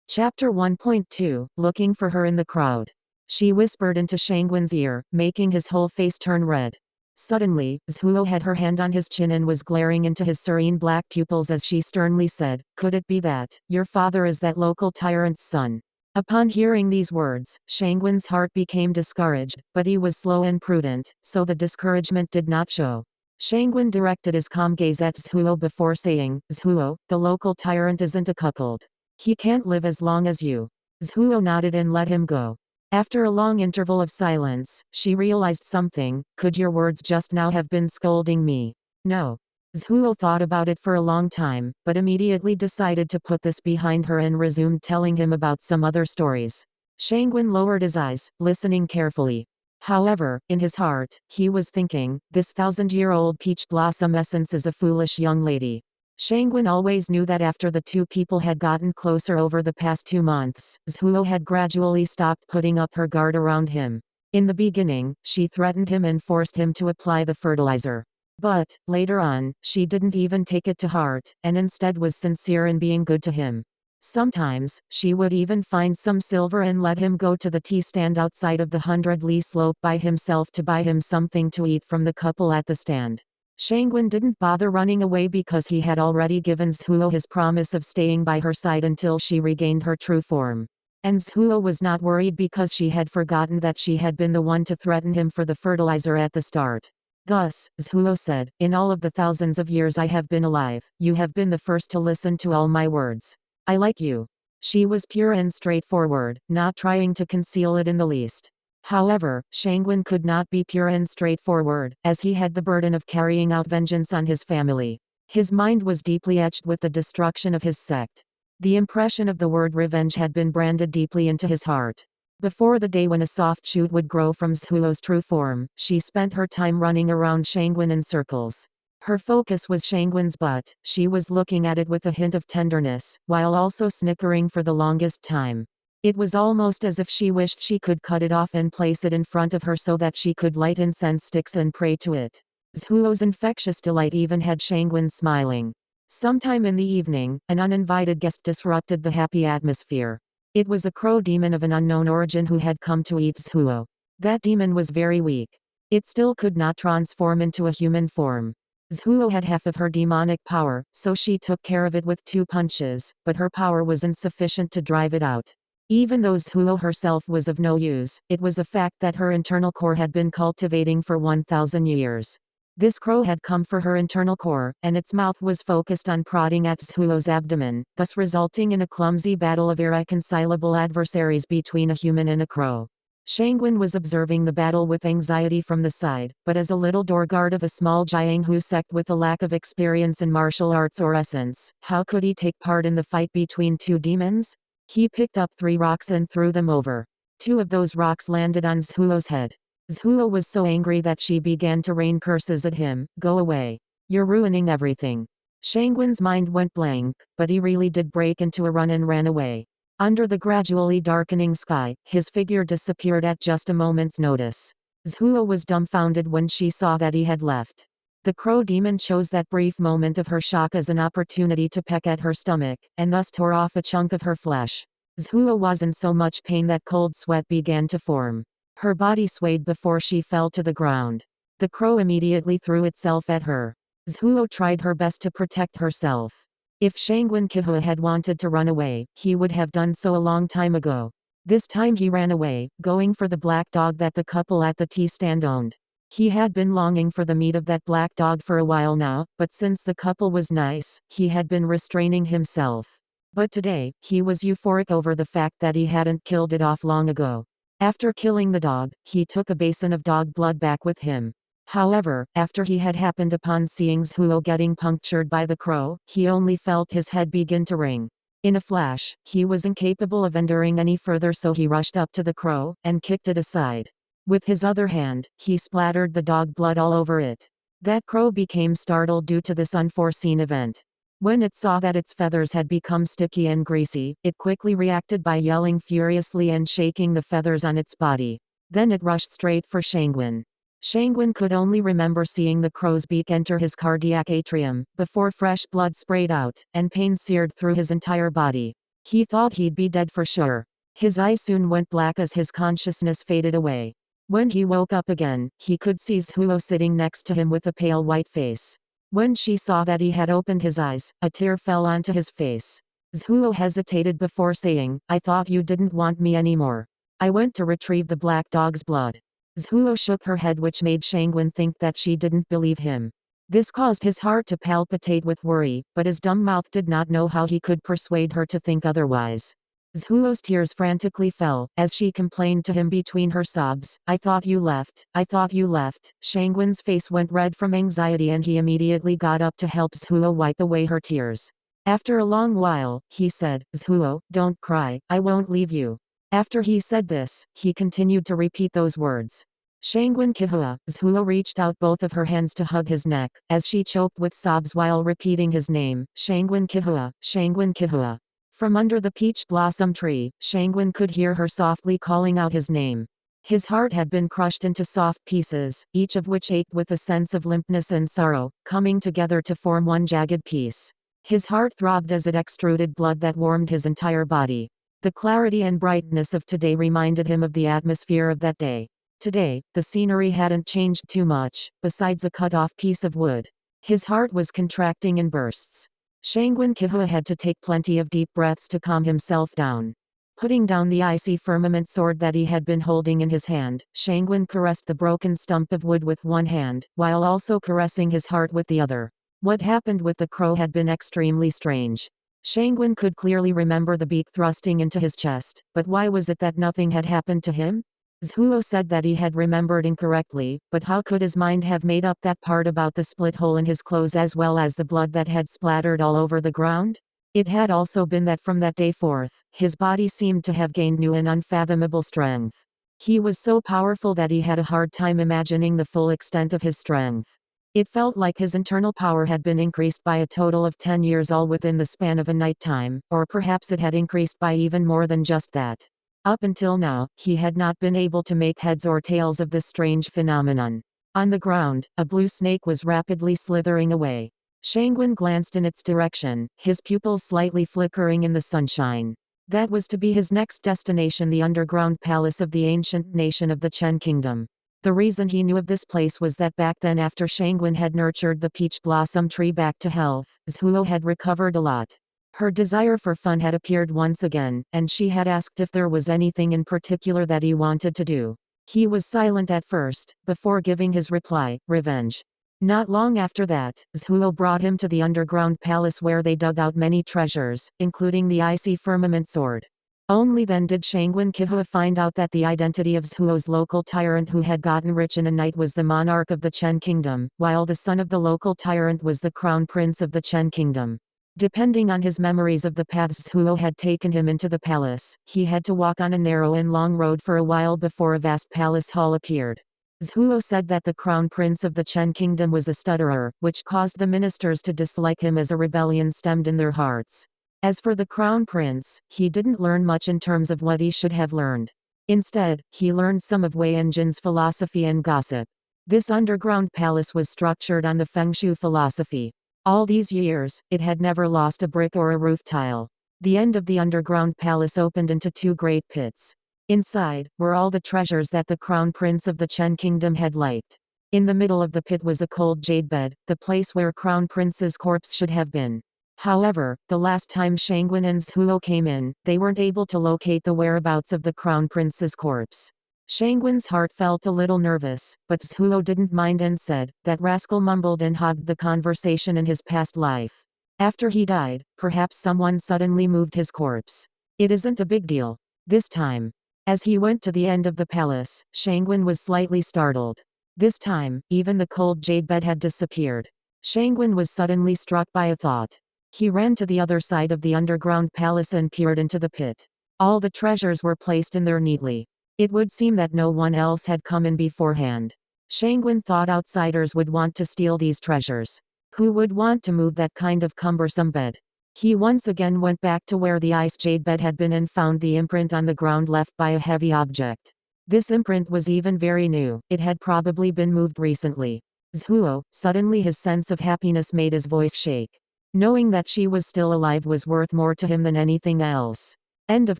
Chapter 1.2 Looking for her in the crowd. She whispered into Shangguan's ear, making his whole face turn red. Suddenly, Zhuo had her hand on his chin and was glaring into his serene black pupils as she sternly said, "Could it be that your father is that local tyrant's son?" Upon hearing these words, Shangguan's heart became discouraged, but he was slow and prudent, so the discouragement did not show. Shangguan directed his calm gaze at Zhuo before saying, "Zhuo, the local tyrant isn't a cuckold. He can't live as long as you." Zhuo nodded and let him go. After a long interval of silence, she realized something. "Could your words just now have been scolding me?" "No." Zhuo thought about it for a long time, but immediately decided to put this behind her and resumed telling him about some other stories. Shangguan lowered his eyes, listening carefully. However, in his heart, he was thinking, this 1,000-year-old peach blossom essence is a foolish young lady. Shangguan always knew that after the two people had gotten closer over the past 2 months, Zhuo had gradually stopped putting up her guard around him. In the beginning, she threatened him and forced him to apply the fertilizer. But, later on, she didn't even take it to heart, and instead was sincere in being good to him. Sometimes, she would even find some silver and let him go to the tea stand outside of the 100-li slope by himself to buy him something to eat from the couple at the stand. Shangguan didn't bother running away because he had already given Zhuo his promise of staying by her side until she regained her true form. And Zhuo was not worried because she had forgotten that she had been the one to threaten him for the fertilizer at the start. Thus, Zhuo said, "In all of the thousands of years I have been alive, you have been the first to listen to all my words. I like you." She was pure and straightforward, not trying to conceal it in the least. However, Shangguan could not be pure and straightforward, as he had the burden of carrying out vengeance on his family. His mind was deeply etched with the destruction of his sect. The impression of the word revenge had been branded deeply into his heart. Before the day when a soft shoot would grow from Zhuo's true form, she spent her time running around Shangguan in circles. Her focus was Shangguan's butt. She was looking at it with a hint of tenderness, while also snickering for the longest time. It was almost as if she wished she could cut it off and place it in front of her so that she could light incense sticks and pray to it. Zhuo's infectious delight even had Shangguan smiling. Sometime in the evening, an uninvited guest disrupted the happy atmosphere. It was a crow demon of an unknown origin who had come to eat Zhuo. That demon was very weak. It still could not transform into a human form. Zhuo had half of her demonic power, so she took care of it with 2 punches, but her power was insufficient to drive it out. Even though Zhuo herself was of no use, it was a fact that her internal core had been cultivating for 1,000 years. This crow had come for her internal core, and its mouth was focused on prodding at Zhuo's abdomen, thus resulting in a clumsy battle of irreconcilable adversaries between a human and a crow. Shangguan was observing the battle with anxiety from the side, but as a little door guard of a small Jianghu sect with a lack of experience in martial arts or essence, how could he take part in the fight between 2 demons? He picked up 3 rocks and threw them over. 2 of those rocks landed on Zhuo's head. Zhuo was so angry that she began to rain curses at him. "Go away. You're ruining everything." Shangguan's mind went blank, but he really did break into a run and ran away. Under the gradually darkening sky, his figure disappeared at just a moment's notice. Zhuo was dumbfounded when she saw that he had left. The crow demon chose that brief moment of her shock as an opportunity to peck at her stomach, and thus tore off a chunk of her flesh. Zhuo was in so much pain that cold sweat began to form. Her body swayed before she fell to the ground. The crow immediately threw itself at her. Zhuo tried her best to protect herself. If Shangguan Qihua had wanted to run away, he would have done so a long time ago. This time he ran away, going for the black dog that the couple at the tea stand owned. He had been longing for the meat of that black dog for a while now, but since the couple was nice, he had been restraining himself. But today, he was euphoric over the fact that he hadn't killed it off long ago. After killing the dog, he took a basin of dog blood back with him. However, after he had happened upon seeing Zhuo getting punctured by the crow, he only felt his head begin to ring. In a flash, he was incapable of enduring any further, so he rushed up to the crow, and kicked it aside. With his other hand, he splattered the dog blood all over it. That crow became startled due to this unforeseen event. When it saw that its feathers had become sticky and greasy, it quickly reacted by yelling furiously and shaking the feathers on its body. Then it rushed straight for Shangguan. Shangguan could only remember seeing the crow's beak enter his cardiac atrium, before fresh blood sprayed out, and pain seared through his entire body. He thought he'd be dead for sure. His eyes soon went black as his consciousness faded away. When he woke up again, he could see ᎢℋᎪ sitting next to him with a pale white face. When she saw that he had opened his eyes, a tear fell onto his face. ᎢℋᎪ hesitated before saying, "I thought you didn't want me anymore. I went to retrieve the black dog's blood." ᎢℋᎪ shook her head, which made Shangguan think that she didn't believe him. This caused his heart to palpitate with worry, but his dumb mouth did not know how he could persuade her to think otherwise. ᎢℋᎪ's tears frantically fell, as she complained to him between her sobs, "I thought you left, I thought you left." Shangguan's face went red from anxiety and he immediately got up to help ᎢℋᎪ wipe away her tears. After a long while, he said, "ᎢℋᎪ, don't cry, I won't leave you." After he said this, he continued to repeat those words. Shangguan Qihua. ᎢℋᎪ reached out both of her hands to hug his neck, as she choked with sobs while repeating his name, Shangguan Qihua, Shangguan Qihua. From under the peach blossom tree, Shangguan could hear her softly calling out his name. His heart had been crushed into soft pieces, each of which ached with a sense of limpness and sorrow, coming together to form one jagged piece. His heart throbbed as it extruded blood that warmed his entire body. The clarity and brightness of today reminded him of the atmosphere of that day. Today, the scenery hadn't changed too much, besides a cut-off piece of wood. His heart was contracting in bursts. Shangguan Qihua had to take plenty of deep breaths to calm himself down. Putting down the icy firmament sword that he had been holding in his hand, Shangguan caressed the broken stump of wood with one hand, while also caressing his heart with the other. What happened with the crow had been extremely strange. Shangguan could clearly remember the beak thrusting into his chest, but why was it that nothing had happened to him? ᎢℋᎪ said that he had remembered incorrectly, but how could his mind have made up that part about the split hole in his clothes as well as the blood that had splattered all over the ground? It had also been that from that day forth, his body seemed to have gained new and unfathomable strength. He was so powerful that he had a hard time imagining the full extent of his strength. It felt like his internal power had been increased by a total of 10 years all within the span of a nighttime, or perhaps it had increased by even more than just that. Up until now, he had not been able to make heads or tails of this strange phenomenon. On the ground, a blue snake was rapidly slithering away. Shangguan glanced in its direction, his pupils slightly flickering in the sunshine. That was to be his next destination, the underground palace of the ancient nation of the Chen kingdom. The reason he knew of this place was that back then, after Shangguan had nurtured the peach blossom tree back to health, ᎢℋᎪ had recovered a lot. Her desire for fun had appeared once again, and she had asked if there was anything in particular that he wanted to do. He was silent at first, before giving his reply, revenge. Not long after that, ᎢℋᎪ brought him to the underground palace where they dug out many treasures, including the icy firmament sword. Only then did Shangguan Qihua find out that the identity of ᎢℋᎪ's local tyrant who had gotten rich in a night was the monarch of the Chen kingdom, while the son of the local tyrant was the crown prince of the Chen kingdom. Depending on his memories of the paths ᎢℋᎪ had taken him into the palace, he had to walk on a narrow and long road for a while before a vast palace hall appeared. ᎢℋᎪ said that the crown prince of the Chen kingdom was a stutterer, which caused the ministers to dislike him as a rebellion stemmed in their hearts. As for the crown prince, he didn't learn much in terms of what he should have learned. Instead, he learned some of Wei Enjin's philosophy and gossip. This underground palace was structured on the Feng Shui philosophy. All these years, it had never lost a brick or a roof tile. The end of the underground palace opened into two great pits. Inside, were all the treasures that the crown prince of the Chen kingdom had liked. In the middle of the pit was a cold jade bed, the place where crown prince's corpse should have been. However, the last time Shangguan and ᎢℋᎪ came in, they weren't able to locate the whereabouts of the crown prince's corpse. Shangguan's heart felt a little nervous, but ᎢℋᎪ didn't mind and said, "That rascal mumbled and hogged the conversation in his past life. After he died, perhaps someone suddenly moved his corpse. It isn't a big deal." This time. As he went to the end of the palace, Shangguan was slightly startled. This time, even the cold jade bed had disappeared. Shangguan was suddenly struck by a thought. He ran to the other side of the underground palace and peered into the pit. All the treasures were placed in there neatly. It would seem that no one else had come in beforehand. Shangguan thought outsiders would want to steal these treasures. Who would want to move that kind of cumbersome bed? He once again went back to where the ice jade bed had been and found the imprint on the ground left by a heavy object. This imprint was even very new, it had probably been moved recently. ᎢℋᎪ, suddenly his sense of happiness made his voice shake. Knowing that she was still alive was worth more to him than anything else. End of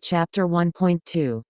chapter 1.2.